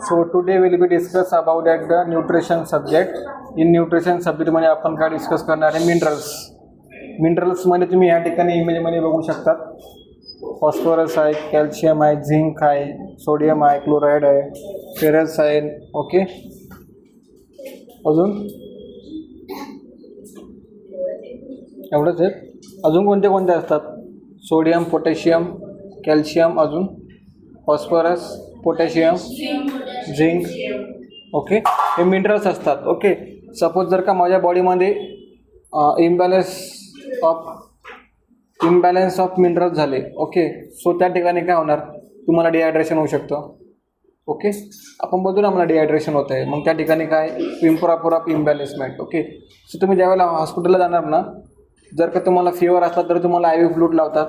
So today we'll be discuss about that the nutrition subject. In nutrition subject मध्ये आपण काय discuss करणार आहे मिनरल्स. मिनरल्स मध्ये तुम्ही या ठिकाणी इमेज मध्ये बघू शकता. फॉस्फरस आहे, कॅल्शियम आहे, झिंक आहे, सोडियम आहे, क्लोराईड आहे, फेरस आहे. ओके, अजून एवढंच आहे. अजून कोणते कोणते असतात? सोडियम, पोटॅशियम, कॅल्शियम, अजून फॉस्फरस, पोटॅशियम, झिंक. ओके, हे मिनरल्स असतात. ओके, सपोज जर का माझ्या बॉडीमध्ये इम्बॅलन्स ऑफ मिनरल्स झाले. ओके, सो त्या ठिकाणी काय होणार? तुम्हाला डिहायड्रेशन होऊ शकतं. ओके, आपण बोलतो ना मला डिहायड्रेशन होतं आहे, मग त्या ठिकाणी काय इम्प्रॉपर ऑफ इम्बॅलन्समेंट. ओके, सो तुम्ही ज्यावेळेला हॉस्पिटलला जाणार ना, जर का तुम्हाला फीवर असला तर तुम्हाला आय व्ही फ्लूइड लावतात.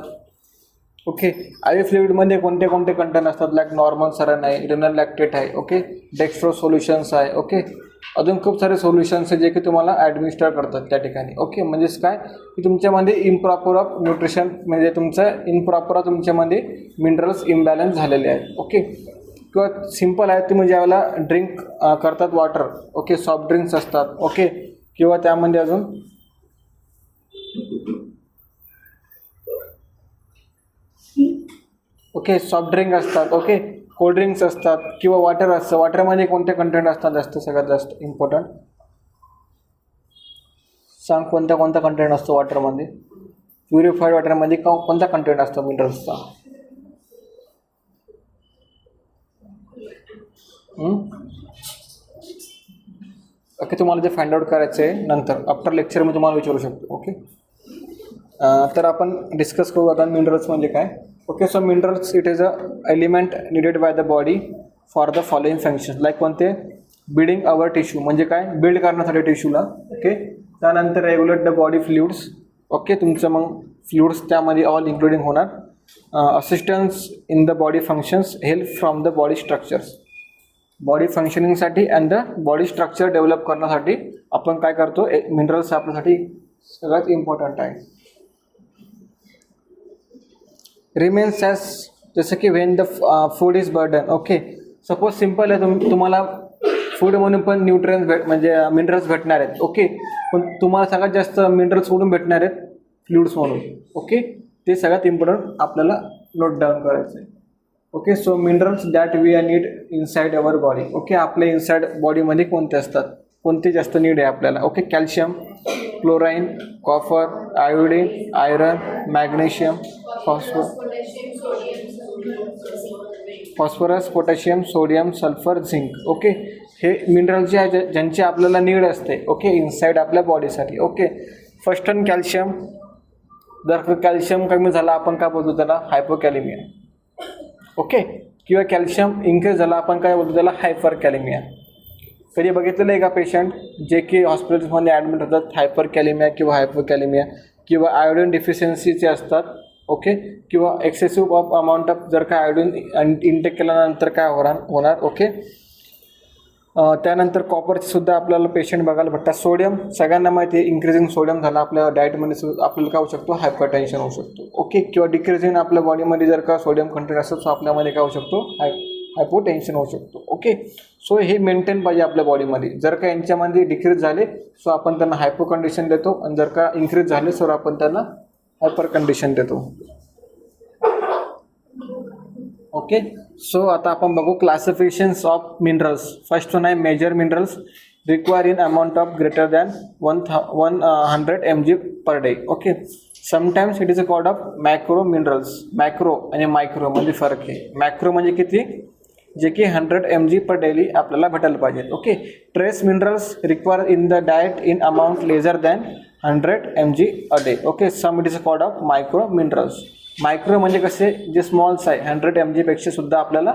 ओके, आय व्ही फ्लुइडमध्ये कोणते कोणते कंटेंट असतात? लाईक नॉर्मल सरन आहे, रिनल लॅक्टेट आहे. ओके, डेक्स्ट्रो सोल्युशन्स आहे. ओके, अजून खूप सारे सोल्युशन्स आहे जे की तुम्हाला ॲडमिनिस्टर करतात त्या ठिकाणी. ओके, म्हणजेच काय की तुमच्यामध्ये इम्प्रॉपर ऑफ न्यूट्रिशन म्हणजे इम्प्रॉपर ऑफ तुमच्यामध्ये मिनरल्स इम्बॅलन्स झालेले आहेत. ओके, किंवा सिम्पल आहे, तुम्ही ज्यावेळेला ड्रिंक करतात वॉटर. ओके, सॉफ्ट ड्रिंक्स असतात. ओके, किंवा त्यामध्ये अजून सॉफ्ट ड्रिंक असतात. ओके, कोल्ड ड्रिंक्स असतात किंवा वॉटर असतं. वॉटरमध्ये कोणते कंटेंट असतात जास्त, सगळ्यात जास्त इम्पॉर्टंट सांग, कोणता कंटेंट असतो वॉटरमध्ये? प्युरिफाईड वॉटरमध्ये कोणता कंटेंट असतो मिनरल्सचा? ओके, तुम्हाला जे फाइंड आउट करायचं आहे नंतर आफ्टर लेक्चर मी तुम्हाला विचारू शकतो. ओके, तर आपण डिस्कस करू आता मिनरल्स म्हणजे काय. Okay, so minerals it is a element needed by the body for the following functions. Like कोणते? बिल्डिंग अवर टिश्यू, म्हणजे काय बिल्ड करण्यासाठी टिश्यूला. ओके, त्यानंतर regulate the body fluids. Okay, तुमचं मग फ्लुइड्स त्यामध्ये ऑल इन्क्लुडिंग होणार. Assistance in the body functions, help from the body structures. Body फंक्शनिंगसाठी and the body structure develop करण्यासाठी आपण काय करतो? मिनरल्स आपल्यासाठी सगळ्यात इम्पॉर्टंट आहे. रिमेन्स ॲज, जसं की when the food is burden. Okay, suppose simple आहे, तुम्हाला फूड म्हणून पण न्यूट्रियन्स म्हणजे मिनरल्स भेटणार आहेत. ओके, पण तुम्हाला सगळ्यात जास्त मिनरल्स कुठून भेटणार आहेत? फ्लुइड्स म्हणून. ओके, ते सगळ्यात इम्पॉर्टंट आपल्याला नोट डाऊन करायचं आहे. Okay, so minerals that we are need inside our body. Okay, आपल्या इनसाइड बॉडीमध्ये कोणते असतात, कोणते जास्त नीड आहे आपल्याला? Okay, calcium, chlorine, copper, iodine, iron, magnesium, phosphorus, potassium, sodium, sulphur, zinc. Okay, हे मिनरल जे आहे ज्यांची आपल्याला नीड असते. ओके, इनसाइड आपल्या बॉडीसाठी. Okay, first one calcium. जर कॅल्शियम कमी झाला आपण काय बोलतो त्याला? हायपोकॅलेमिया. ओके, किंवा कॅल्शियम इन्क्रीज झाला आपण काय बोलतो त्याला? हायपर कॅलेमिया. कधी बघितलेलं आहे का पेशंट जे की हॉस्पिटल्समध्ये ॲडमिट होतात हायपर कॅलेमिया किंवा हायपोकॅलेमिया किंवा आयोडीन डिफिशियन्सीचे असतात? ओके, किंवा एक्सेसिव्ह ऑफ अमाऊंट ऑफ जर का आयोडीन इंटेक केल्यानंतर काय होणार? ओके, त्यानंतर कॉपरचे सुद्धा आपल्याला पेशंट बघायला भेटतात. सोडियम सगळ्यांना माहिती आहे, इन्क्रीजिंग सोडियम झाला आपल्या डाएटमध्ये सुद्धा आपल्याला काय होऊ शकतो? हायपर टेन्शन होऊ शकतो. ओके, किंवा डिक्रीजिंग आपल्या बॉडीमध्ये जर का सोडियम कंटेंट असेल सो आपल्यामध्ये काय होऊ शकतो? हायपोटेन्शन होऊ शकतो. ओके, सो हे मेंटेन पाहिजे आपल्या बॉडीमध्ये. जर का यांच्यामध्ये डिक्रीज झाले सो आपण त्यांना हायपो कंडिशन देतो, आणि जर का इन्क्रीज झाले सो आपण त्यांना हायपर कंडिशन देतो. ओके, सो आता आपण बघू classifications of minerals. First one आहे major minerals require in amount of greater than 100 mg per day. Okay, sometimes it is a called of macro minerals. Macro आणि micro मध्ये फरक आहे. Macro म्हणजे किती? जे की 100 mg पर डेली आपल्याला भेटायला पाहिजे. Okay, trace minerals require in the diet in amount lesser than 100 mg a day. Okay, some it is a called of micro minerals. Micro म्हणजे कसे? जे स्मॉल्स आहे 100 mg पेक्षा सुद्धा आपल्याला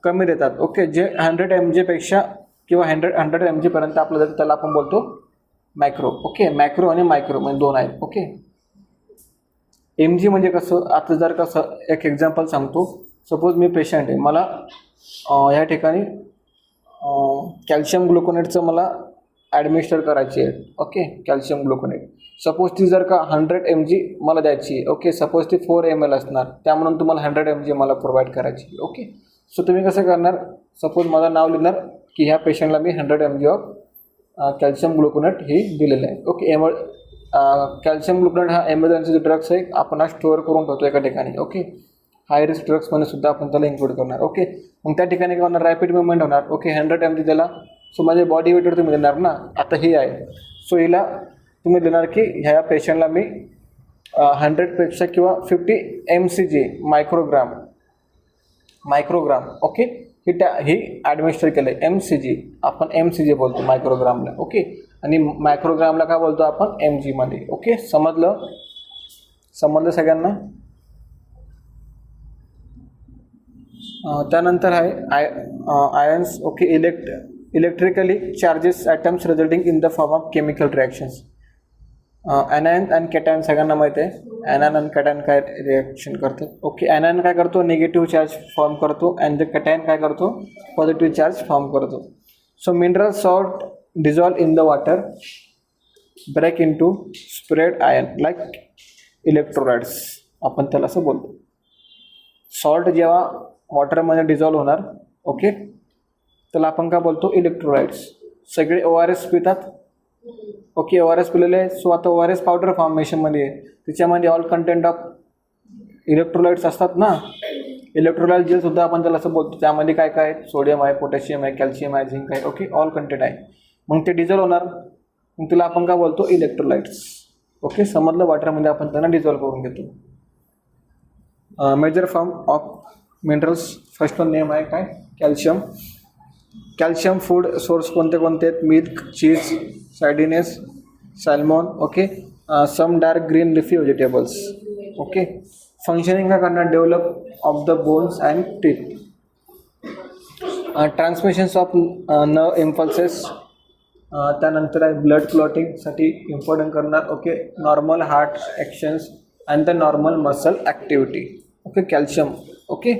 कमी देतात. ओके, जे 100 mg पेक्षा किंवा 100 mg पर्यंत आपल्याला देतात त्याला आपण बोलतो मॅक्रो. ओके, मॅक्रो आणि मायक्रो म्हणजे दोन आहेत. ओके, mg म्हणजे कसं? आता जर कसं एक एक्झाम्पल सांगतो. सपोज मी पेशंट आहे, मला या ठिकाणी कॅल्शियम ग्लुकोनेटचं मला ॲडमिनिस्टर करायची आहे. ओके, कॅल्शियम ग्लुकोनेट सपोज ती जर का 100 mg मला द्यायची आहे. ओके, सपोज ती 4 ml असणार, त्या म्हणून तुम्हाला 100 mg मला प्रोव्हाइड करायची. ओके, सो तुम्ही कसं करणार, सपोज माझं नाव लिहिणार की ह्या पेशंटला मी 100 mg ऑफ कॅल्शियम ग्लुकोनेट ही दिलेलं आहे. ओके, कॅल्शियम ग्लुकोनेट हा एमर्जन्सी ड्रग्स आहे, आपण हा स्टोअर करून ठेवतो एका ठिकाणी. ओके, हाय रिस्क ड्रग्समध्ये सुद्धा आपण त्याला इन्क्लूड करणार. ओके, मग त्या ठिकाणी काय होणार, रॅपिड मुवमेंट होणार. ओके, 100 mg दिला, सो माझ्या बॉडी वेटवर तुम्ही देणार ना, आता ही आहे. सो हिला तुम्ही देणार की ह्या पेशंटला मी 100पेक्षा किंवा 50 mcg मायक्रोग्राम ओके ही ॲडमिनिस्टर केलं आहे. mcg आपण mcg बोलतो मायक्रोग्रामला. ओके, आणि मायक्रोग्रामला काय बोलतो आपण mg मध्ये. ओके, समजलं सगळ्यांना. त्यानंतर आहे ions. Okay, electrically charges atoms resulting in the form of chemical reactions. Anion आणि कॅटायन सगळ्यांना माहिती आहे. ॲनायन आणि कॅटायन काय रिॲक्शन करतात. ओके, ॲनायन काय करतो, निगेटिव्ह चार्ज फॉर्म करतो, अँड द कॅटायन काय करतो, पॉझिटिव्ह चार्ज फॉर्म करतो. So mineral salt dissolve in the water, break in to spread ion like electrolytes, आपण त्याला असं बोलतो. सॉल्ट जेव्हा वॉटरमध्ये डिझॉल्व होणार, ओके, त्याला आपण काय बोलतो, इलेक्ट्रोलाइट्स. सगळे ORS पितात. ओके, ORS पिलेले आहे. सो आता ORS पावडर फॉर्मेशनमध्ये आहे, त्याच्यामध्ये ऑल कंटेंट ऑफ इलेक्ट्रोलाइट्स असतात ना. इलेक्ट्रोलाइट जेलसुद्धा आपण त्याला असं बोलतो, त्यामध्ये काय काय आहे, सोडियम आहे, पोटॅशियम आहे, कॅल्शियम आहे, झिंक आहे. ओके, ऑल कंटेंट आहे. मग ते डिझॉल्व होणार, मग तिला आपण काय बोलतो, इलेक्ट्रोलाइट्स. ओके, समजलं, वॉटरमध्ये आपण त्यांना डिझॉल्व करून घेतो. Major form of minerals, first one name आहे काय, कॅल्शियम. कॅल्शियम फूड सोर्स कोणते कोणते आहेत, milk, cheese, sardines, salmon. Okay, some dark green leafy vegetables. Okay, functioning काय करणार, develop of the bones and teeth, transmissions of nerve impulses. त्यानंतर आहे blood क्लॉटिंगसाठी इम्पॉर्टंट करणार. Okay, normal heart actions and the normal muscle activity. Okay, calcium. Okay,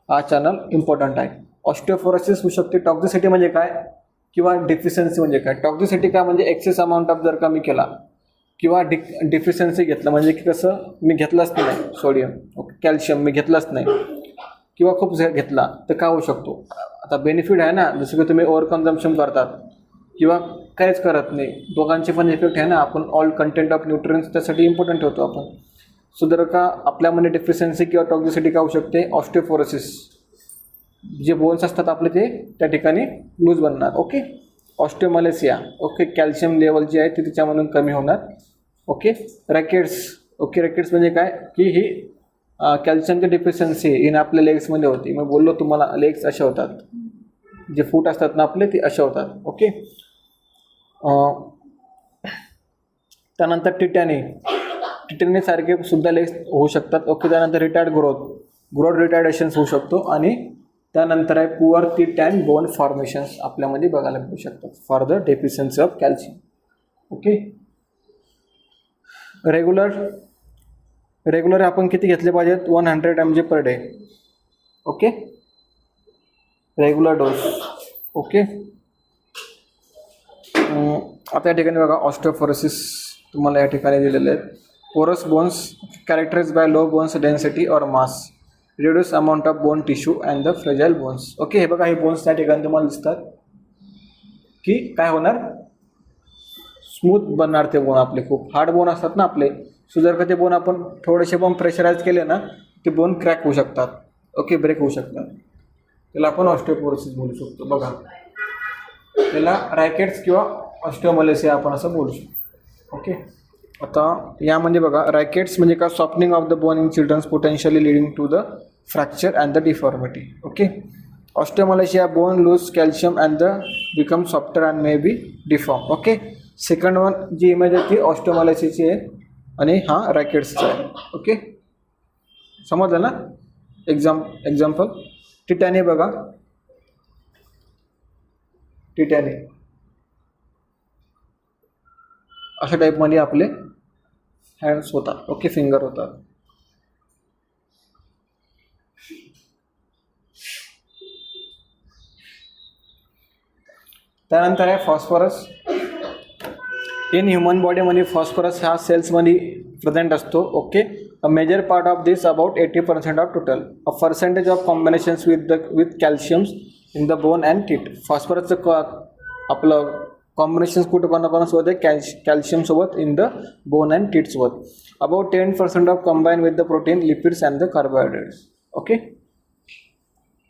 हा channel important आहे. Osteoporosis होऊ शकते. टॉक्झिसिटी म्हणजे काय किंवा डिफिशियन्सी म्हणजे काय. टॉक्झिसिटी काय म्हणजे एक्सेस अमाऊंट ऑफ जर का मी केला किंवा डिफिशियन्सी घेतलं, म्हणजे की कसं मी घेतलंच नाही सोडियम, ओके, कॅल्शियम मी घेतलंच नाही किंवा खूप घेतला तर काय होऊ शकतो. आता बेनिफिट आहे ना, जसं की तुम्ही ओव्हर कन्झम्पशन करतात किंवा काहीच करत नाही, दोघांचे पण इफेक्ट आहे ना. आपण ऑल कंटेंट ऑफ न्यूट्रियन्स त्यासाठी इम्पॉर्टंट ठेवतो आपण. सो जर का आपल्यामध्ये डिफिशियन्सी किंवा टॉक्झिसिटी काय होऊ शकते, ऑस्टिओपोरोसिस, जे बोन्स असतात आपले ते त्या ठिकाणी लूज बनणार. ओके, ऑस्टिओमलेसिया. ओके, कॅल्शियम लेवल जी आहे ती त्याच्यामधून कमी होणार. Okay, rackets. ओके, रॅकेट्स म्हणजे काय की ही कॅल्शियमची डिफिशियन्सी इन आपल्या लेग्समध्ये होती. मी बोललो तुम्हाला, लेग्स असे होतात, जे फूट असतात ना आपले ते असे होतात. ओके, त्यानंतर टिटॅनी सारखे सुद्धा लेग्स होऊ शकतात. ओके, त्यानंतर ग्रोथ रिटार्डेशन्स होऊ शकतो. आणि त्यानंतर आहे poor teeth and bone formations आपल्यामध्ये बघायला मिळू शकतात for the deficiency of calcium. Okay, regular आपण किती घेतले पाहिजेत, 100 mg per day. Okay, regular dose. Okay, आता या ठिकाणी बघा, ऑस्टिओपोरोसिस तुम्हाला या ठिकाणी दिलेले आहेत. Porous bones characterize by low bones density और mass, reduce amount of bone tissue and the fragile bones. Okay, हे बघा, हे बोन्स त्या ठिकाणी तुम्हाला दिसतात की काय होणार, स्मूथ बनणार ते बोन. आपले खूप हार्ड बोन असतात ना आपले, सो जर का ते बोन आपण थोडेसे पण प्रेशराईज केले ना, ते बोन क्रॅक होऊ शकतात. ओके, ब्रेक होऊ शकतात. त्याला आपण ऑस्टिओपोरोसिस बोलू शकतो. बघा, त्याला रॅकेट्स किंवा ऑस्टिओमलेसिया आपण असं बोलू शकतो. ओके, आता यामध्ये बघा, रॅकेट्स म्हणजे का, softening of the bone in childrens potentially leading to the fracture and the deformity. Okay, osteomalacia bone loose calcium and the become softer and may be deform. Okay, second one जी image आहे ती ऑस्टिओमलेसियाची आहे आणि हा रॅकेट्सचा आहे. Okay, समजलं ना. Example टिटॅनी. बघा, टिटॅनी अशा टाईपमध्ये आपले हँड्स होतात. ओके, फिंगर होतात. त्यानंतर आहे फॉस्फरस. इन ह्युमन बॉडीमध्ये फॉस्फरस हा सेल्समध्ये प्रेझेंट असतो. Okay, A major part of this, about 80% of total. A percentage of combinations with calciums in the bone and teeth. फॉस्फरसचं आपलं कॉम्बिनेशन्स कुठं कोणासोबत आहे, कॅल्शियम सोबत in the bone and teeth सोबत. About 10% of combine with the protein, lipids and the carbohydrates. Okay,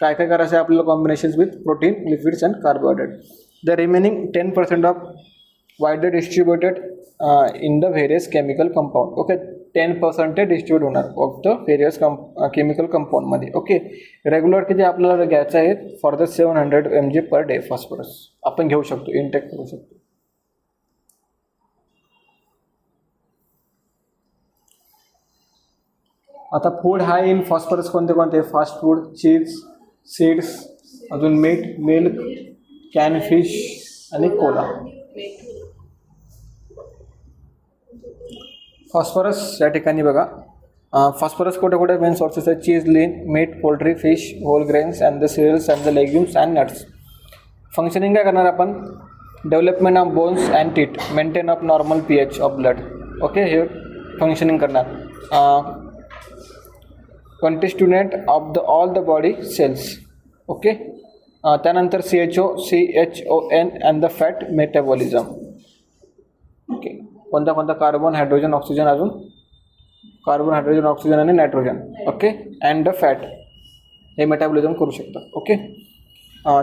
काय काय करायचं आहे आपल्याला combinations with protein, lipids and carbohydrate. The remaining 10% of widely distributed in the various chemical compound. Okay, 10% distribute होणार of the various chemical कंपाऊंडमध्ये. Okay, regular किती आपल्याला घ्यायचं आहे for the 700 mg per day phosphorus आपण घेऊ शकतो, इनटेक करू शकतो. आता फूड हाय इन फॉस्फरस कोणते कोणते, फास्ट फूड, चीज, सीड्स, अजून मीट, मिल्क, कॅन फिश आणि कोला. फॉस्फरस या ठिकाणी बघा, फॉस्फरस कुठे कुठे मेन सोर्सेस आहे, cheese, lean, meat, poultry, fish, whole grains and the cereals and the legumes and nuts. Functioning काय करणार आपण, development of bones and teeth, maintain of normal pH of blood. Okay, हे functioning करणार. Constituent of the all the body cells. Okay, त्यानंतर CHON and the fat metabolism. Okay, कोणता कोणता, carbon, hydrogen, oxygen, अजून carbon, hydrogen, oxygen आणि nitrogen. Okay, and the fat हे metabolism करू शकतात. ओके,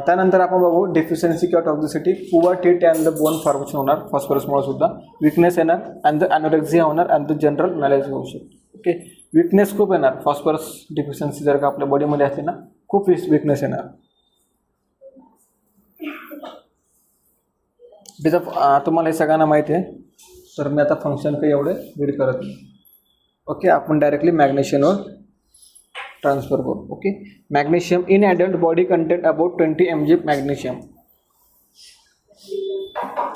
त्यानंतर आपण बघू डेफिशियन्सी किंवा toxicity. Poor teeth and the bone formation होणार फॉस्फरसमुळे सुद्धा, विकनेस येणार अँड द ॲनोरेक्झिया होणार अँड द जनरल मॅलेरिया होऊ शकतो. ओके, विकनेस खूप येणार फॉस्फरस डिफिशियन्सी जर का आपल्या बॉडीमध्ये असते ना, खूप विकनेस येणार. त्याचं तुम्हाला हे सगळ्यांना माहिती आहे, तर मी आता फंक्शन काही एवढे रीड करत नाही. ओके, आपण डायरेक्टली मॅग्नेशियमवर ट्रान्सफर करू. Okay, magnesium in adult body content about 20 mg magnesium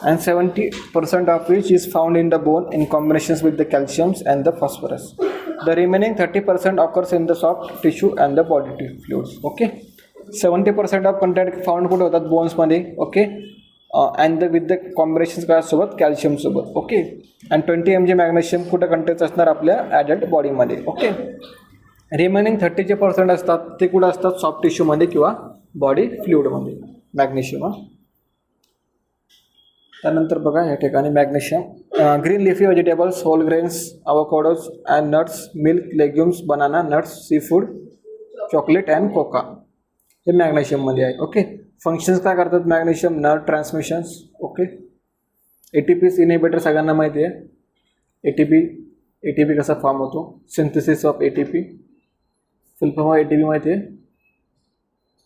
and 70% of which is found in the bone in combinations with the calciums and the phosphorus. The remaining 30% occurs in the soft tissue and the body fluids. Okay, 70% of content found कुठे होतात बोन्समध्ये. Okay, and with the combinations काय सोबत, calcium सोबत. Okay, and 20 mg magnesium कुठं content असणार आपल्या adult बॉडीमध्ये. ओके, रिमेनिंग 30% असतात ते कुठं असतात, सॉफ्ट टिश्यूमध्ये किंवा बॉडी फ्लुइडमध्ये मॅग्नेशियम. त्यानंतर बघा या ठिकाणी magnesium, green leafy vegetables, whole grains, avocados and nuts, milk, legumes, banana, nuts, sea food, chocolate and cocoa हे मॅग्नेशियममध्ये आहे. ओके, फंक्शन्स काय करतात magnesium, nerve transmissions. Okay, ATP inhibitor सगळ्यांना माहिती आहे. ATP कसा फॉर्म होतो, synthesis of ATP, full form of ATP माहिती आहे.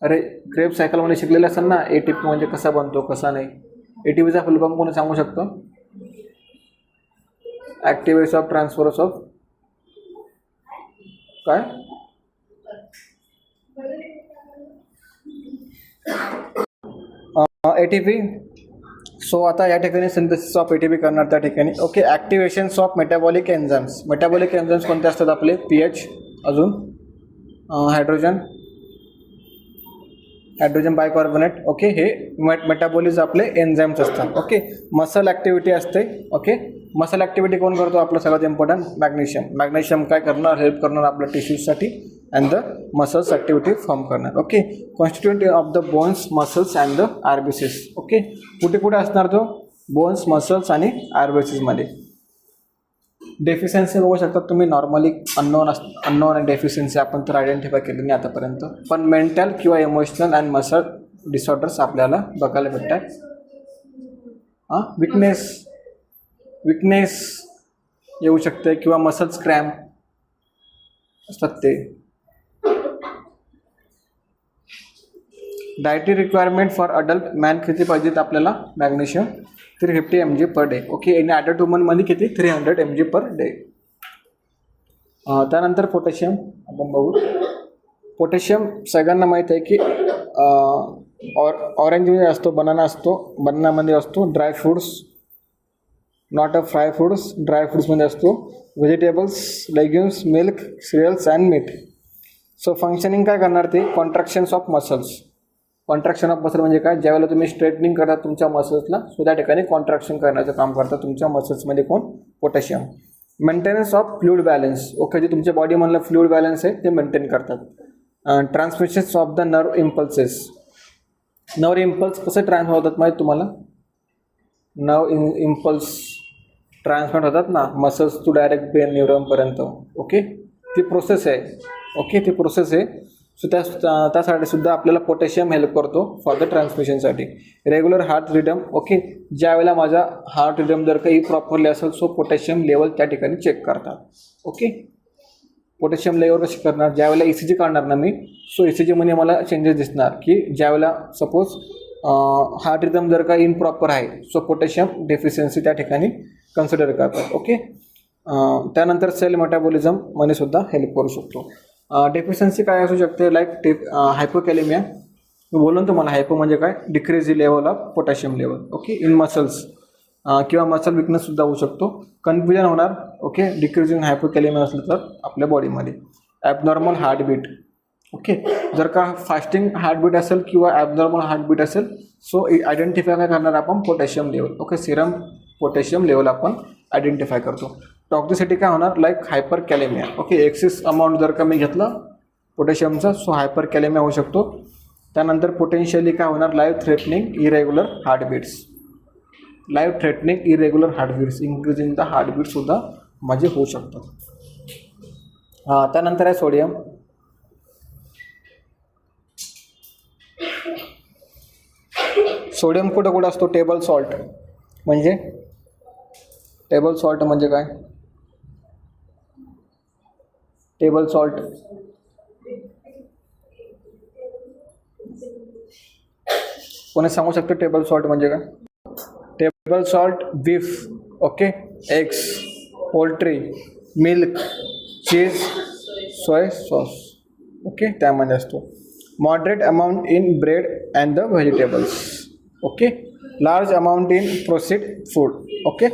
अरे क्रेब सायकलमध्ये शिकलेलं असेल ना, ATP म्हणजे कसा बनतो कसा नाही. ATPचा फुल फॉर्म कोणी सांगू शकतो, ॲक्टिव्हेट्स ऑफ ट्रान्सफरस ऑफ काय, ATP. सो आता या ठिकाणी सिंथेसिस ऑफ ATP करणार त्या ठिकाणी. Okay, activations of metabolic enzymes. Metabolic enzymes कोणते असतात आपले, pH, अजून हायड्रोजन बायकार्बोनेट. ओके, हे मेटाबॉलिझम आपले एन्झाइम्स असतात. ओके, मसल ॲक्टिव्हिटी असते. ओके, मसल ॲक्टिव्हिटी कोण करतो, आपलं सगळ्यात इम्पॉर्टंट मॅग्नेशियम. मॅग्नेशियम काय करणार, हेल्प करणार आपल्या टिश्यूजसाठी and the muscles activity form करणार. Okay, constituent of the bones, muscles and the RBCs. Okay, कुठे कुठे असणार तो, बोन्स, मसल्स आणि RBCsमध्ये. डेफिशियन्सी बघू शकता तुम्ही, नॉर्मली अननोन आणि डेफिशियन्सी आपण तर आयडेंटिफाय केली नाही आतापर्यंत, पण मेंटल किंवा इमोशनल अँड मसल डिसऑर्डर्स आपल्याला बघायला भेटतात. विकनेस येऊ शकते किंवा मसल्स क्रॅम्प असतात ते. Dietary requirement for adult man किती पाहिजेत आपल्याला magnesium, 350 mg per day. Okay, आणि ॲडल्ट वुमनमध्ये किती, 300 mg पर डे. त्यानंतर पोटॅशियम आपण बघू. पोटॅशियम सगळ्यांना माहीत आहे की ऑरेंजमध्ये असतो, बनाना असतो, बनानामध्ये असतो, dry fruits, not a fry fruits, dry फ्रूट्समध्ये असतो, vegetables, legumes, milk, cereals and meat. So functioning काय करणार ते, contractions of muscles. Contraction of muscle म्हणजे काय, ज्यावेळेला तुम्ही स्ट्रेटनिंग करता तुमच्या मसल्सला, सो त्या ठिकाणी कॉन्ट्रॅक्शन करण्याचं काम करतात तुमच्या मसल्समध्ये कोण, potassium. Maintenance of fluid balance. Okay, जे तुमच्या बॉडीमधलं फ्लुइड बॅलन्स आहे ते मेंटेन करतात. Transmissions of the nerve impulses. Nerve impulse कसे ट्रान्सफर होतात माहीत तुम्हाला? नर्व इम्पल्स ट्रान्सफर होतात ना मसल्स टू डायरेक्ट ब्रेन न्यूरॉनपर्यंत. ओके, ती प्रोसेस आहे. ओके, ती प्रोसेस आहे. सो त्यासाठी सुद्धा आपल्याला पोटॅशियम हेल्प करतो फॉर द ट्रान्समिशनसाठी. Regular heart rhythm. ओके, ज्यावेळेला माझा हार्ट रिदम जर काही प्रॉपरली असेल सो पोटॅशियम लेवल त्या ठिकाणी चेक करतात. ओके, पोटॅशियम लेवल कशी करणार? ज्यावेळेला ई सी जी काढणार ना मी, सो ई सी जीमध्ये मला चेंजेस दिसणार की ज्यावेळेला सपोज हार्ट रिदम जर का इम्प्रॉपर आहे सो पोटॅशियम डेफिशियन्सी त्या ठिकाणी कन्सिडर करतात. ओके, त्यानंतर सेल मेटाबॉलिझम मध्ये सुद्धा हेल्प करू शकतो. डेफिशियन्सी काय असू शकते? लाईक हायपोकॅलेमिया. मी बोललो ना तुम्हाला, हायपो म्हणजे काय? Decrease the level of potassium level. Okay, in muscles किंवा मसल विकनेससुद्धा होऊ शकतो. कन्फ्युजन होणार. ओके, डिक्रीज इन हायपोकॅलेमिया असलं तर आपल्या बॉडीमध्ये. Abnormal heartbeat. ओके, जर का फास्टिंग हार्टबीट असेल किंवा ॲबनॉर्मल हार्टबीट असेल सो आयडेंटिफाय काय करणार आपण? Potassium level. Okay, serum potassium level आपण आयडेंटिफाय करतो. टॉक्झिसिटी काय होणार? Like hyperkalemia. Okay, excess amount जर का मी घेतलं पोटॅशियमचा सो हायपर कॅलेमिया होऊ शकतो. त्यानंतर पोटेन्शियली काय होणार? Life threatening irregular heartbeats. Life threatening irregular heartbeats, increasing the हार्टबीटसुद्धा माझे होऊ शकतात. त्यानंतर आहे सोडियम. सोडियम कुठं कुठं असतो? Table salt. म्हणजे टेबल सॉल्ट म्हणजे काय? टेबल सॉल्ट कोणी सांगू शकतो टेबल सॉल्ट म्हणजे काय? Table salt beef. Okay, eggs, poultry, milk, cheese, soy sauce. Okay, त्यामध्ये असतो. Moderate amount in bread and the vegetables. Okay, large amount in processed food. Okay,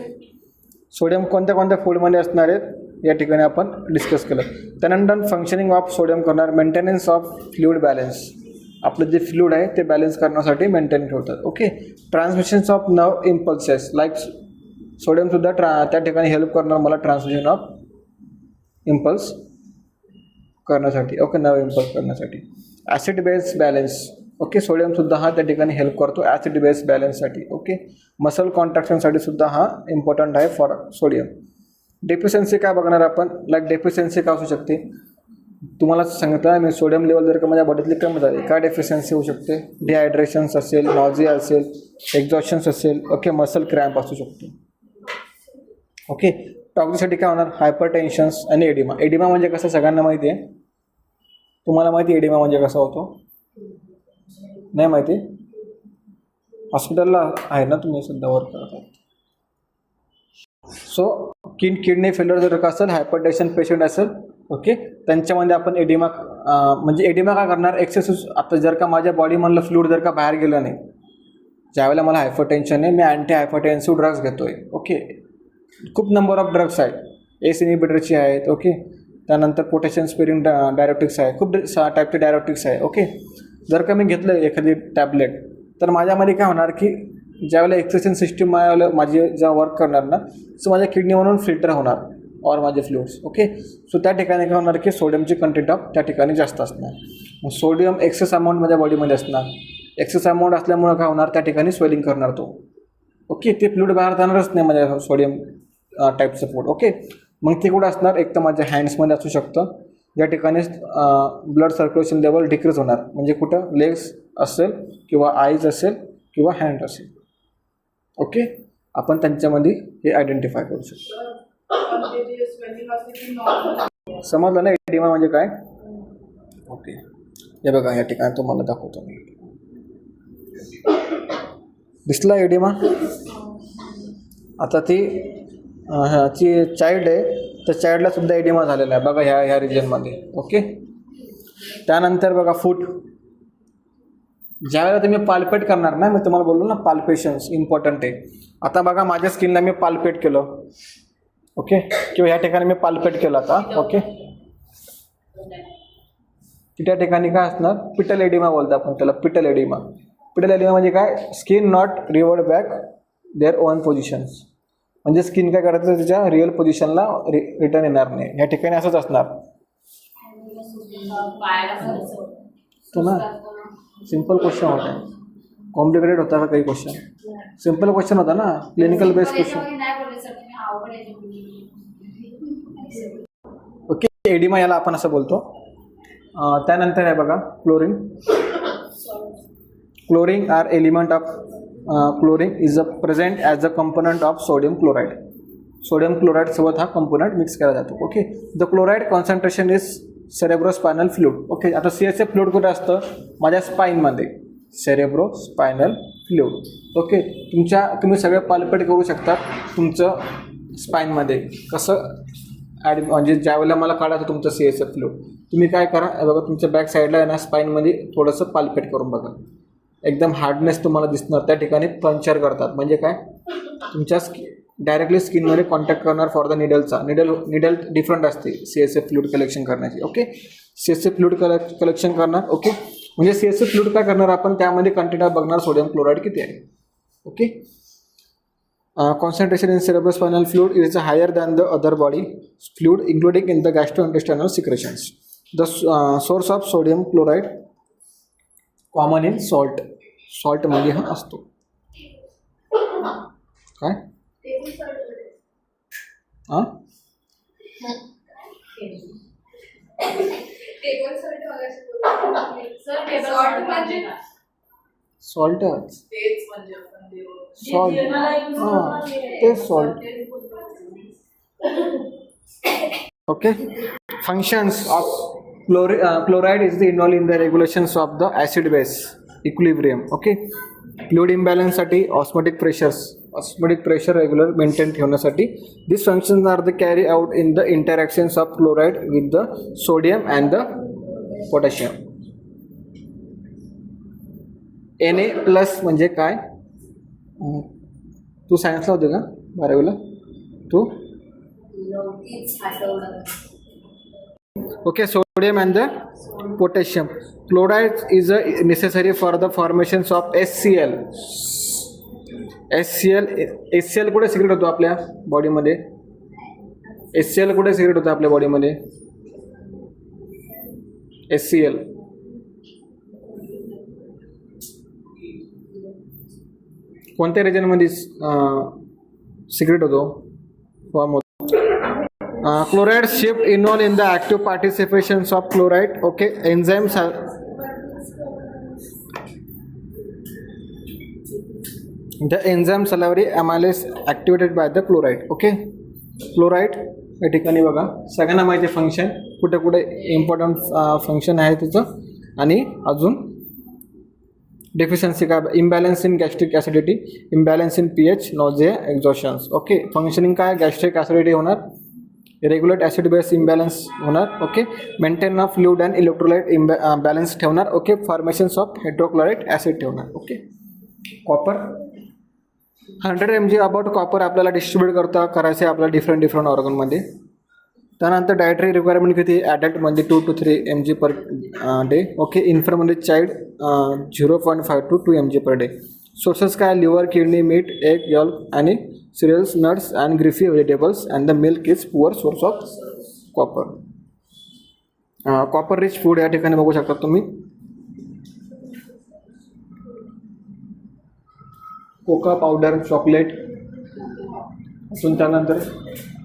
sodium कोणत्या कोणत्या फूडमध्ये असणार आहेत या ठिकाणी आपण डिस्कस केलं. त्यानंतर फंक्शनिंग ऑफ सोडियम करणार. Maintenance of fluid balance. आपलं जे फ्लुइड आहे ते बॅलन्स करण्यासाठी मेंटेन ठेवतात. Okay, transmissions of nerve impulses. Like सोडियमसुद्धा त्या ठिकाणी हेल्प करणार मला ट्रान्समिशन ऑफ इम्पल्स करण्यासाठी. ओके, नर्व इम्पल्स करण्यासाठी. Acid base balance. ओके, सोडियमसुद्धा हा त्या ठिकाणी हेल्प करतो ॲसिड बेस बॅलन्ससाठी. ओके, मसल कॉन्ट्रॅक्शनसाठी सुद्धा हा इम्पॉर्टंट आहे फॉर सोडियम. डेफिशियन्सी काय बघणार आपण? लाईक डेफिशियन्सी काय असू शकते? तुम्हाला सांगितलं मी, सोडियम लेवल जर का माझ्या बॉडीतली कमी झाली काय डेफिशियन्सी होऊ शकते? डिहायड्रेशन्स असेल, नॉझिया असेल, एक्झॉशन्स असेल. ओके, मसल क्रॅम्प असू शकतो. ओके, टॉक्झिसिटी काय होणार? हायपर टेन्शन्स आणि एडिमा. एडिमा म्हणजे कसं सगळ्यांना माहिती आहे. तुम्हाला माहिती एडिमा म्हणजे कसा होतो? नाही माहिती? हॉस्पिटलला आहे ना तुम्ही सध्या वर्क करतात. सो किडनी फेल्युअर जर का असेल, हायपरटेन्शन पेशंट असेल, ओके, त्यांच्यामध्ये आपण एडिमा म्हणजे एडिमा काय करणार? एक्सेसिव्ह. आता जर का माझ्या बॉडीमधलं फ्लूइड जर का बाहेर गेलं नाही, ज्यावेळेला मला हायपरटेन्शन आहे मी अँटी हायपरटेन्सिव्ह ड्रग्स घेतो आहे. ओके, खूप नंबर ऑफ ड्रग्स आहेत. एस इनिबिटरची आहेत. ओके, त्यानंतर पोटॅशियम स्पेरिंग डायरेक्टिक्स आहे. खूप टाईपचे डायरेक्टिक्स आहे. ओके, जर का मी घेतलं एखादी टॅबलेट तर माझ्यामध्ये काय होणार की ज्यावेळेला एक्सेशन सिस्टीम माझी जेव्हा वर्क करणार ना सो माझ्या किडनीवरून फिल्टर होणार और माझे फ्लुइड्स. ओके, सो त्या ठिकाणी काय होणार की सोडियमची कंटेंट ऑफ त्या ठिकाणी जास्त असणार. मग सोडियम एक्सेस अमाऊंट माझ्या बॉडीमध्ये असणार. एक्सेस अमाऊंट असल्यामुळे काय होणार? त्या ठिकाणी स्वेलिंग करणार तो. ओके, ते फ्लुइड बाहेर जाणारच नाही माझ्या सोडियम टाईपचं फूड. ओके, मग ते कुठं असणार? एक तर माझ्या हँड्समध्ये असू शकतं, या ठिकाणी ब्लड सर्क्युलेशन लेवल डिक्रीज होणार. म्हणजे कुठं? लेग्स असेल किंवा आईज असेल किंवा हँड असेल. ओके, आपण त्यांच्यामध्ये हे आयडेंटिफाय करू शकतो. समजलं ना एडिमा म्हणजे काय? ओके, हे बघा या ठिकाणी तुम्हाला दाखवतो मी. दिसला एडिमा? आता ती चाइल्ड आहे तर चाइल्डला सुद्धा एडिमा झालेला आहे बघा ह्या रिजनमध्ये. ओके, त्यानंतर बघा फूट. ज्यावेळेला तुम्ही पाल्पेट करणार ना, मी तुम्हाला बोललो ना पाल्पेशन्स इम्पॉर्टंट आहे. आता बघा माझ्या स्किनला मी पाल्पेट केलं. ओके, किंवा या ठिकाणी मी पाल्पेट केलं आता. ओके, त्या ठिकाणी काय असणार? पिटल एडिमा बोलतो आपण त्याला. पिटल एडिमा. पिटल एडिमा म्हणजे काय? Skin not revered back their own positions. म्हणजे स्किन काय करायचं त्याच्या रिअल पोझिशनला रिटर्न येणार नाही. या ठिकाणी असंच असणार. तर ना सिम्पल क्वेश्चन होता, कॉम्प्लिकेटेड होता का काही क्वेश्चन? सिम्पल क्वेश्चन होता ना, clinical based question. Okay, edema याला आपण असं बोलतो. त्यानंतर आहे बघा chlorine. Chlorine are element of chlorine is a present as a component of sodium chloride. Sodium chloride सोबत हा कंपोनंट मिक्स केला जातो. Okay, the chloride concentration is cerebrospinal fluid. Okay, आता CSF फ्लूइड कुठे असतं? माझ्या स्पाईनमध्ये, सेरेब्रोस्पायनल फ्लूइड. ओके, तुम्ही सगळं पाल्पेट करू शकता तुमचं स्पाईनमध्ये. कसं म्हणजे ज्यावेळेला मला काढायचं तुमचं CSF फ्लूइड, तुम्ही काय करा, बघा तुमच्या बॅक साईडला आहे ना स्पाईनमध्ये थोडंसं पाल्पेट करून बघा. एकदम हार्डनेस तुम्हाला दिसणार, त्या ठिकाणी पंक्चर करतात. म्हणजे काय, तुमच्या डायरेक्टली स्किनमध्ये कॉन्टॅक्ट करणार फॉर द निडलचा. निडल डिफरंट असते CSF फ्लूइड कलेक्शन करण्याची. ओके, CSF फ्लूइड कलेक्शन करणार. ओके, म्हणजे CSF फ्लूइड काय करणार आपण, त्यामध्ये कंटेंट बघणार सोडियम क्लोराईड किती आहे. Okay, concentration in cerebrospinal fluid is higher than the other body fluid including in the gastrointestinal secretions. The source of sodium chloride common in salt. Salt मध्ये हा असतो. काय हां सॉल्टच, सॉल्ट, हां ते salt. Okay, functions of chloride is the involved in the regulations of the acid base equilibrium. Okay, fluid इम्बॅलन्ससाठी osmotic pressure regular maintain ठेवण्यासाठी this functions are the carry out in the interactions of chloride with the sodium and the potassium. Na+ म्हणजे काय, तू सायन्सला होते का 12वीला तू? Okay, sodium and the potassium. Chloride is necessary for the formations of HCl. HCl कुठे secret होतो आपल्या बॉडीमध्ये? HCl कुठे सिक्रेट होतो आपल्या बॉडीमध्ये? HCl कोणत्या रिजनमध्ये सिक्रेट होतो, फॉर्म होतो? Chloride shift involved in the active participations of chloride. Okay, enzymes are the enzyme salivary amylase activated by the chloride. Okay, chloride या ठिकाणी बघा सगळ्यांना माहिती आहे फंक्शन, कुठे कुठे इम्पॉर्टंट फंक्शन आहे त्याचं. आणि अजून डेफिशियन्सी काय, imbalance in gastric acidity, imbalance in pH, nausea, exhaustions. Okay, functioning काय, गॅस्ट्रिक ॲसिडिटी होणार, रेग्युलेट ॲसिड बेस इम्बॅलन्स होणार. Okay, maintain of fluid and electrolyte balance ठेवणार. Okay, formations of hydrochloride acid ठेवणार. Okay, copper 100 mg about copper आपल्याला distribute करायचे आपल्याला different ऑर्गनमध्ये. त्यानंतर डायटरी रिक्वायरमेंट किती, ॲडल्टमध्ये 2 to 3 mg per day. Okay, इन्फंटमध्ये child 0.5 to 2 mg per day. Sources काय, liver, kidney, meat, egg, yolk आणि सिरियल्स, नट्स अँड ग्रिफी vegetables and the milk is poor source of copper. Copper rich food या ठिकाणी बघू शकता तुम्ही. Coca powder, chocolate, असून त्यानंतर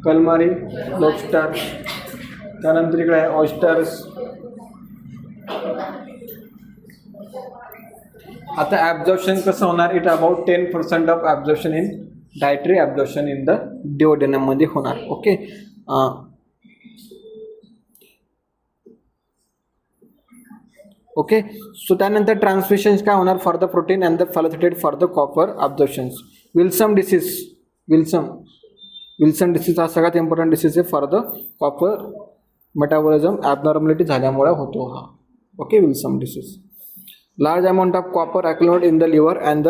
कलमारी, लॉबस्टर, त्यानंतर इकडे आहे ऑयस्टर्स. आता ॲब्झॉर्प्शन कसं होणार, it about 10% of absorption in dietary absorption in the डिओडेनममध्ये होणार. ओके, ओके, सो त्यानंतर ट्रान्समिशन्स काय होणार for the protein and the फॉलोथेटेड for the copper absorptions. Wilson disease हा सगळ्यात इम्पॉर्टंट डिसीज आहे for the copper metabolism abnormality झाल्यामुळे होतो हा. Okay, Wilson disease. Large amount of copper accumulate in the liver and the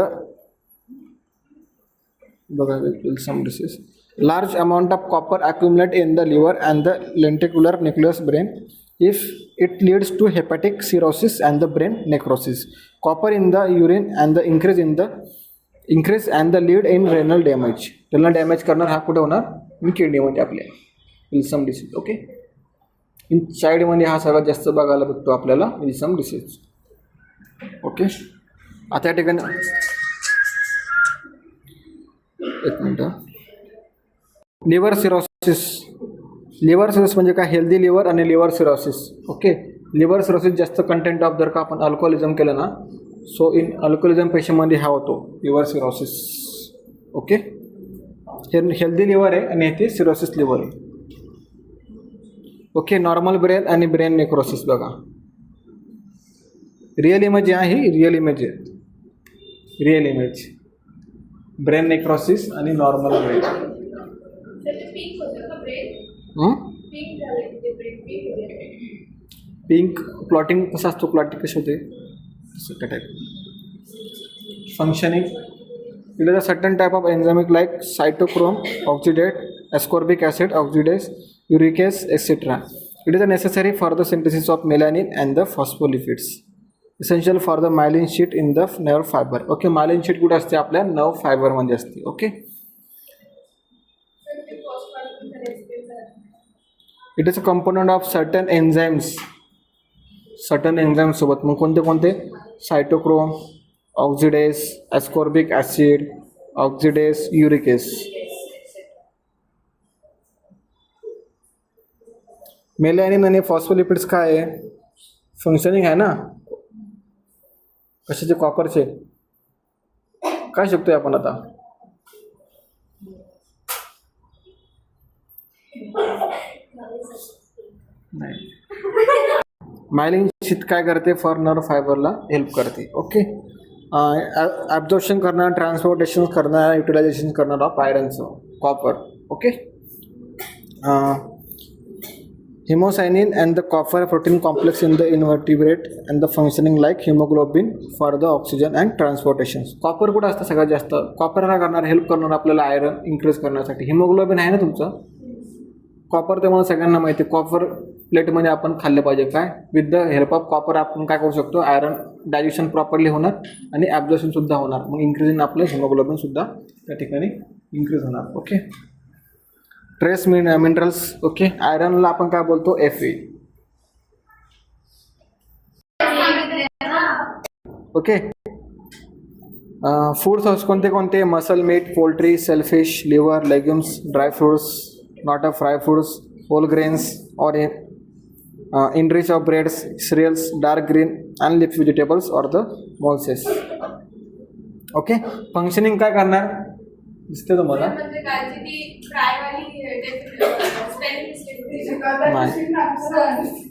Wilson disease. Large amount of copper accumulate in the liver and the lenticular nucleus brain if it leads to hepatic cirrhosis and the brain necrosis. Copper in the urine and the increase in the increase and the lead in renal damage. Renal damage करणार हा कुठे होणार, in किडनीमध्ये आपल्या Wilson disease. Okay, in चाइल्डमध्ये हा सगळ्यात जास्त बघायला भेटतो आपल्याला विल्सन डिसीज. ओके, आता या ठिकाणी एक मिनटं. Liver cirrhosis. लिव्हर सिरोसिस म्हणजे काय, हेल्दी लिव्हर आणि liver cirrhosis. Okay, liver cirrhosis जास्त कंटेंट ऑफ जर का आपण अल्कोहोलिझम केलं ना, सो इन अल्कोहोलिझम पेशंटमध्ये हा होतो लिव्हर सिरोसिस. ओके, हे हेल्दी लिव्हर आहे आणि ते सिरोसिस लिव्हर आहे. ओके, नॉर्मल ब्रेन आणि ब्रेन नेक्रोसिस बघा. रिअल इमेज आहे, रिअल इमेज आहे, रिअल इमेज ब्रेन नेक्रोसिस आणि नॉर्मल ब्रेन. पिंक प्लॉटिंग कसं असतो, प्लॉटिंग कशी होते type functioning. It is a certain type of enzymic like cytochrome oxidase, ascorbic acid oxidase, uricase, etc. It is necessary for the synthesis of melanin and the phospholipids. Essential for the myelin sheet in the nerve fiber. Okay, myelin sheet कुठे असते, आपल्या nerve fiber मध्ये असते. Okay, it is a component of certain enzymes. Certain enzymes सोबत मग कोणते कोणते, सायटोक्रोम, ऑक्सिडेस, ascorbic acid, ऑक्सिडेस, युरिकेस. Melanin आणि फॉस्फोलिपिड्स काय आहे, फंक्शनिंग आहे ना, कशाचे, कॉपरचे. काय शिकतोय आपण आता, नाही. मायलिन शीट काय करते, फॉर नर्व फायबरला हेल्प करते. ओके, ॲब्झॉर्प्शन करणार, ट्रान्सपोर्टेशन करणार, युटिलायझेशन करणार ऑफ आयरनचं, copper. Okay, hemocynin and the copper protein complex in the invertebrate and the functioning like hemoglobin for the oxygen and transportation. Copper कुठं असतं सगळ्यात जास्त, कॉपर काय करणार, हेल्प करणार आपल्याला आयरन इन्क्रीज करण्यासाठी. हिमोग्लोबिन आहे ना तुमचं, कॉपर त्यामुळे सगळ्यांना माहिती आहे. कॉपर प्लेटमध्ये आपण खाल्लं पाहिजे. काय, with the help of copper आपण काय करू शकतो, आयरन डायजेशन प्रॉपरली होणार आणि ॲब्झॉर्प्शन सुद्धा होणार. मग इन्क्रीज इन आपलं हिमोग्लोबिन सुद्धा त्या ठिकाणी इन्क्रीज होणार. Okay, trace minerals. ओके, आयरनला आपण काय बोलतो, Fe. ओके, फूड सोर्स कोणते कोणते, muscle meat, poultry, shellfish, liver, legumes, dry fruits, not a fry foods, whole grains और enrich of breads, cereals, dark green and leafy vegetables or the molasses. Okay, functioning काय करणार दिसते तुम्हाला,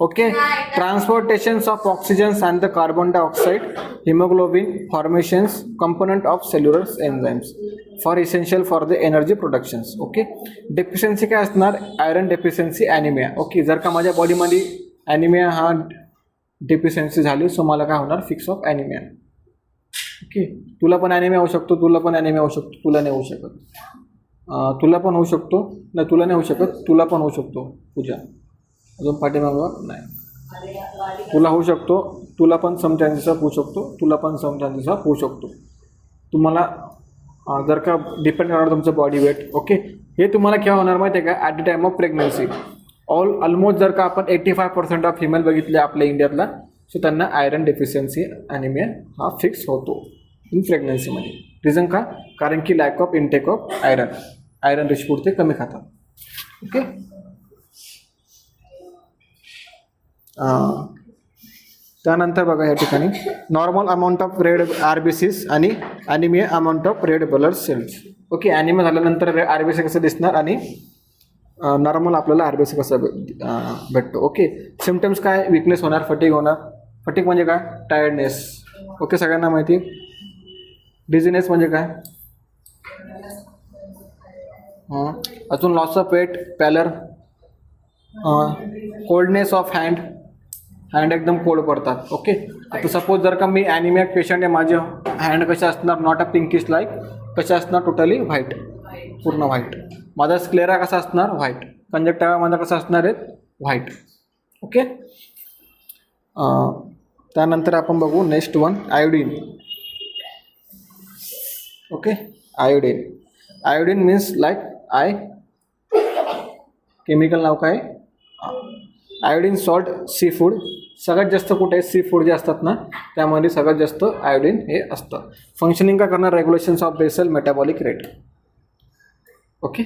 okay. Transportations of oxygens and the carbon dioxide, haemoglobin formations, component of cellular enzymes for essential for the energy productions. Okay, deficiency काय असणार, iron deficiency, anaemia. Okay, जर का माझ्या बॉडीमध्ये ॲनिमिया हा डेफिशियन्सी झाली, सो मला काय होणार, फिक्स ऑफ ॲनिमिया. ओके, तुला पण ॲनिमिया होऊ शकतो, तुला पण ॲनिमिया होऊ शकतो, तुला नाही होऊ शकत, तुला पण होऊ शकतो, नाही तुला नाही होऊ शकत, तुला पण होऊ शकतो. पूजा अजून पाठीमागं नाही, तुला होऊ शकतो, तुला पण सम चान्सेस होऊ शकतो, तुला पण सम चान्सेस होऊ शकतो. तुम्हाला जर का डिपेंड करणार तुमचं बॉडी वेट. ओके, हे तुम्हाला केव्हा होणार माहिती आहे का, at the time of pregnancy. Almost जर का आपण 85% ऑफ फिमेल बघितले आपल्या इंडियातला, सो त्यांना आयरन डेफिशियन्सी ॲनिमिया हा फिक्स होतो इन प्रेग्नन्सीमध्ये. रिझन का, कारण की lack of intake of iron, iron rich food ते कमी खातात. ओके, त्यानंतर बघा या ठिकाणी normal amount of red RBCs आणि anaemia amount of red blood cells. Okay, anaemia झाल्यानंतर RBC कसं दिसणार आणि नॉर्मल आपल्याला RBC कसं भेटतो. ओके, सिम्टम्स काय, विकनेस होणार, फटीग होणार. फटीग म्हणजे काय, टायर्डनेस. ओके, सगळ्यांना माहिती. डिझिनेस म्हणजे काय, अजून loss of weight, pallor, coldness of hand एकदम कोल्ड पडतात. ओके, आता सपोज जर का मी ॲनिमिया पेशंट आहे, माझे हँड कशा असणार, नॉट अ पिंकिश लाईक, कशा असणार, टोटली व्हाईट, पूर्ण व्हाईट. माझा स्क्लेरा कसा असणार, व्हाईट. कंजक्टिव्हा माझा कसा असणार आहे, व्हाईट. ओके, त्यानंतर आपण बघू next one, iodine. Okay. Iodine means like chemical नाव काय, आयोडीन सॉल्ट सी फूड. सगळ्यात जास्त कुठे सी फूड जे असतात ना त्यामध्ये सगळ्यात जास्त आयोडीन हे असतं. फंक्शनिंग का करणार, regulations of basal metabolic rate. Okay.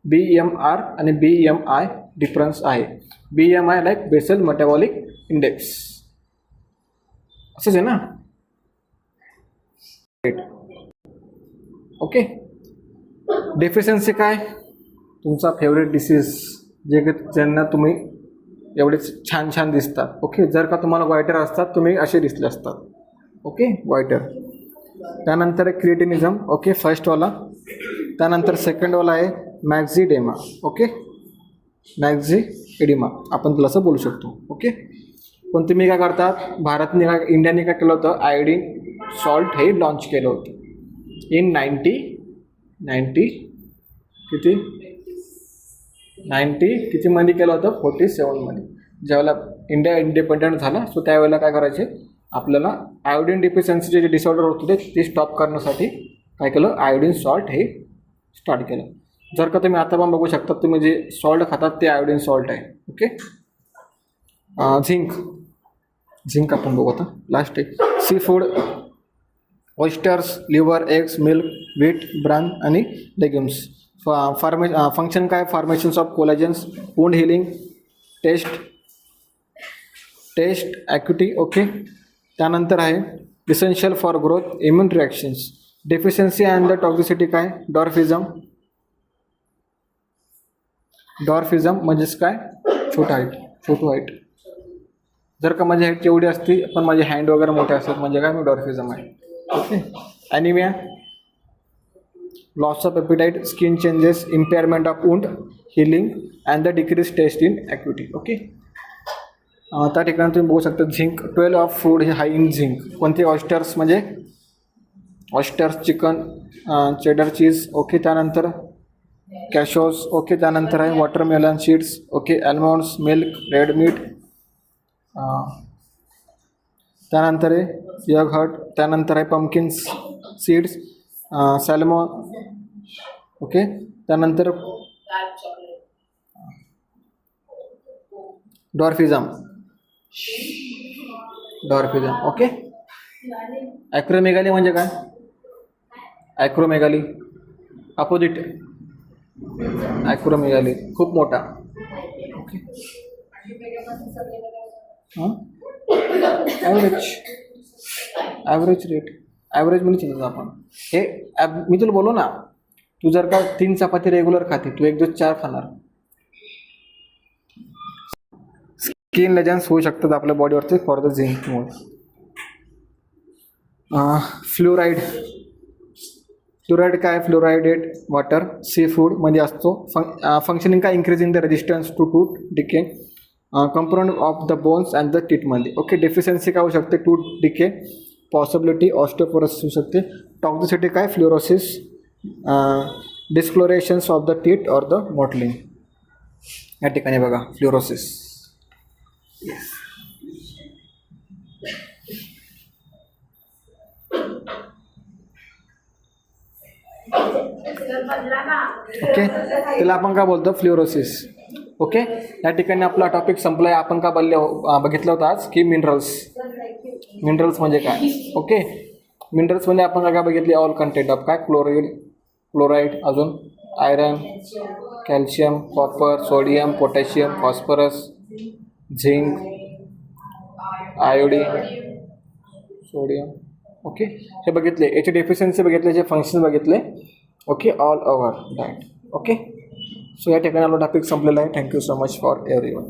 BMR आणि BMI डिफरन्स आहे. BMI like basal metabolic index असंच आहे ना. ओके. डेफिशियन्सी काय, तुमचा फेवरेट डिसीज जे की ज्यांना तुम्ही एवढे छान छान दिसतात. ओके. जर का तुम्हाला वायटर असतात तुम्ही असे दिसले असतात. ओके. वायटर. त्यानंतर क्रिएटिनिझम. ओके. फर्स्टवाला. त्यानंतर सेकंडवाला आहे मॅक्झिडेमा. ओके. मॅक्झिडेमा आपण तुला असं बोलू शकतो. ओके. पण तुम्ही काय करतात, इंडियाने काय केलं होतं, आयोडीन सॉल्ट हे लॉन्च केलं होतं इन 90 मध्ये केलं होतं, 47 मध्ये ज्यावेळेला इंडिया इंडिपेंडंट झाला. सो त्यावेळेला काय करायचे, आपल्याला आयोडीन डिफिशियन्सीचे जे डिसऑर्डर होते ते स्टॉप करण्यासाठी काय केलं, आयोडीन सॉल्ट हे स्टार्ट केलं. जर का तुम्ही आता पण बघू शकता, तुम्ही जे सॉल्ट खातात ते आयोडीन सॉल्ट आहे. ओके. झिंक आपण बघू आता लास्ट आहे. Sea food, oysters, liver, eggs, milk, wheat, bran आणि लेग्युम्स. फंक्शन काय, formations of collagens, wound healing, taste acuity. Okay. त्यानंतर आहे essential for growth, immune reactions. Deficiency and the toxicity काय, डॉर्फिझम म्हणजेच काय, छोटू हाईट. जर का माझी हाईट एवढी असती पण माझे हँड वगैरे मोठे असतात म्हणजे काय, मी डॉर्फिझम आहे. Okay. Anaemia, loss of appetite, skin changes, impairment of wound healing and the decrease taste in acuity. Okay. त्या ठिकाणी तुम्ही बघू शकता झिंक. 12 ऑफ फूड हे हाय इन झिंक. कोणते, ऑयस्टर्स म्हणजे ऑयस्टर्स, चिकन, चेडर चीज. ओके. त्यानंतर कॅशोज. ओके. त्यानंतर आहे watermelon seeds. Okay. Almonds, milk, red meat. त्यानंतर आहे यगहट. त्यानंतर आहे पम्पकिन्स सीड्स, सॅल्मॉन. ओके. त्यानंतर डॉर्फिझम. ओके. ॲक्रोमेगाली म्हणजे काय, ॲक्रोमेगाली अपोजिट, ॲक्रोमेगाली खूप मोठा. ओके. ॲव्हरेज रेट, ॲव्हरेजमध्ये चिंता आपण हे मी तुला बोलू ना, तू जर का 3 चपाती रेग्युलर खाते, तू 1 दिवस 4 खाणार. स्किन लेजन्स होऊ शकतात आपल्या बॉडीवरती फॉर द झिंकमुळे. फ्लोराईड काय, फ्लोरायडेड वॉटर, सी फूडमध्ये असतो. फंक्शनिंग काय, increasing the resistance to decay, component of the bones and the टीथमध्ये. ओके. डेफिशियन्सी काय होऊ शकते, टूथ डिके, पॉसिबिलिटी ऑस्टिओपोरोसिस होऊ शकते. टॉक्झिसिटी काय, fluorosis, discolourations of the teeth or the mottling. या ठिकाणी बघा फ्लोरोसिस. ओके. त्याला आपण काय बोलतो, फ्लोरोसिस. ओके. या ठिकाणी आपला टॉपिक संपला आहे. आपण का बघितलं होतं आज की मिनरल्स म्हणजे काय. ओके. मिनरल्समध्ये आपण काय बघितले, ऑल कंटेंट ऑफ काय, क्लोराईड, अजून iron, calcium, copper, sodium, potassium, phosphorus, zinc, iodine, sodium. Okay. हे बघितले, याचे डेफिशियन्सी बघितले, याचे फंक्शन बघितले. Okay. All over that. Okay. So या ठिकाणी आपला टॉपिक संपलेला आहे. Thank you so much for everyone.